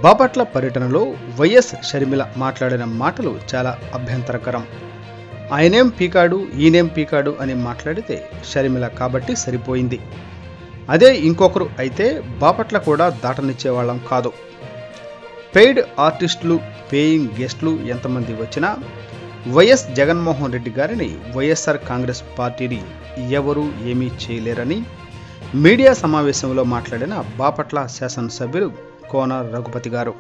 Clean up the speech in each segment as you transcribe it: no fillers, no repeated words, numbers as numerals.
బాపట్ల పర్యటనలో వైఎస్ షర్మిల మాట్లాడిన మాటలు చాలా అభ్యంతరకరం. ఆయనేం పీకాడు ఈయనేం పీకాడు అని మాట్లాడితే షర్మిల కాబట్టి సరిపోయింది. అదే ఇంకొకరు అయితే బాపట్ల కూడా దాటనిచ్చేవాళ్ళం కాదు. పెయిడ్ ఆర్టిస్టులు, పేయింగ్ గెస్టులు ఎంతమంది వచ్చినా వైఎస్ జగన్మోహన్ రెడ్డి గారిని, వైఎస్ఆర్ కాంగ్రెస్ పార్టీని ఎవరూ ఏమీ చేయలేరని మీడియా సమావేశంలో మాట్లాడిన బాపట్ల శాసనసభ్యులు కోన రఘుపతి గారు.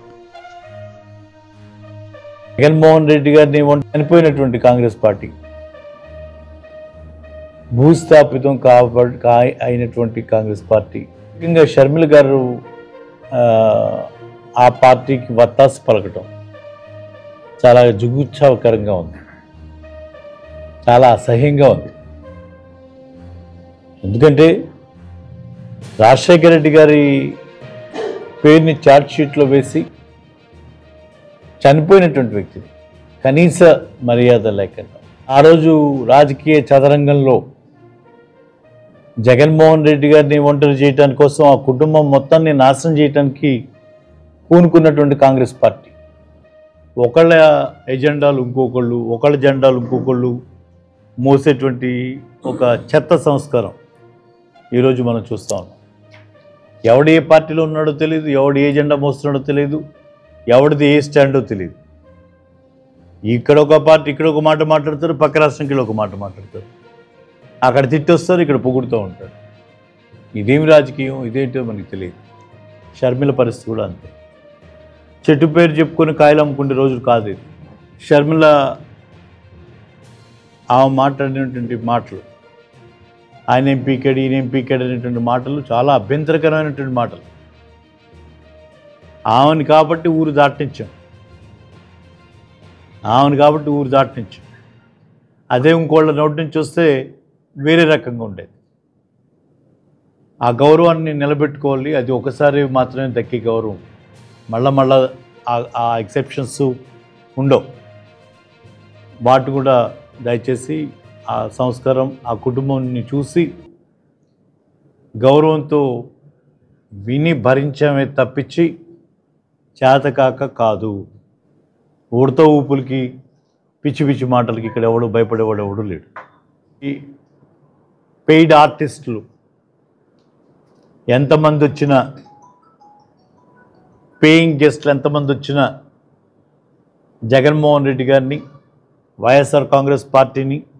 జగన్మోహన్ రెడ్డి గారిని చనిపోయినటువంటి కాంగ్రెస్ పార్టీ భూస్థాపితం అయినటువంటి కాంగ్రెస్ పార్టీ, ముఖ్యంగా షర్మిల గారు ఆ పార్టీకి వత్తాసు పలకటం చాలా జుగుప్సాకరంగా ఉంది, చాలా అసహ్యంగా ఉంది. ఎందుకంటే రాజశేఖర రెడ్డి గారి పేరుని ఛార్జ్ షీట్లో వేసి చనిపోయినటువంటి వ్యక్తి కనీస మర్యాద లేకుండా ఆ రోజు రాజకీయ చదరంగంలో జగన్మోహన్ రెడ్డి గారిని ఒంటరి చేయడానికి కోసం ఆ కుటుంబం మొత్తాన్ని నాశనం చేయడానికి పూనుకున్నటువంటి కాంగ్రెస్ పార్టీ, ఒకళ్ళ ఎజెండాలు ఇంకొకళ్ళు, ఒకళ్ళ జెండాలు ఇంకొకళ్ళు మోసేటువంటి ఒక చెత్త సంస్కారం ఈరోజు మనం చూస్తూ ఉన్నాం. ఎవడు ఏ పార్టీలో ఉన్నాడో తెలియదు, ఎవడు ఏ జెండా మోస్తున్నాడో తెలియదు, ఎవడిది ఏ స్టాండో తెలియదు. ఇక్కడ ఒక పార్టీ ఇక్కడ ఒక మాట మాట్లాడతారు, పక్క రాష్ట్రంకి ఒక మాట మాట్లాడతారు, అక్కడ తిట్టొస్తారు, ఇక్కడ పొగుడుతూ ఉంటారు. ఇదేమి రాజకీయం, ఇదేంటో మనకి తెలియదు. షర్మిల పరిస్థితి కూడా అంతే. చెట్టు పేరు చెప్పుకొని కాయలు అమ్ముకునే రోజులు కాదు ఇది. షర్మిల ఆమె మాట్లాడినటువంటి మాటలు, ఆయన ఏం పీకాడు ఈయన ఏం పీకాడు అనేటువంటి మాటలు చాలా అభ్యంతరకరమైనటువంటి మాటలు. ఆమెను కాబట్టి ఊరు దాటించాం, అదే ఇంకోళ్ళ నోటి నుంచి వస్తే వేరే రకంగా ఉండేది. ఆ గౌరవాన్ని నిలబెట్టుకోవాలి. అది ఒకసారి మాత్రమే దక్కే గౌరవం, మళ్ళా ఆ ఎక్సెప్షన్స్ ఉండవు. వాటి కూడా దయచేసి ఆ సంస్కారం, ఆ కుటుంబాన్ని చూసి గౌరవంతో విని భరించమే తప్పించి చేతకాక కాదు. ఊడతో ఊపులకి, పిచ్చి పిచ్చి మాటలకి ఇక్కడ ఎవడు భయపడేవాడు ఎవడు లేడు. ఈ పెయిడ్ ఆర్టిస్టులు ఎంతమంది వచ్చినా, పేయింగ్ గెస్ట్లు ఎంతమంది వచ్చినా జగన్మోహన్ రెడ్డి గారిని, వైఎస్ఆర్ కాంగ్రెస్ పార్టీని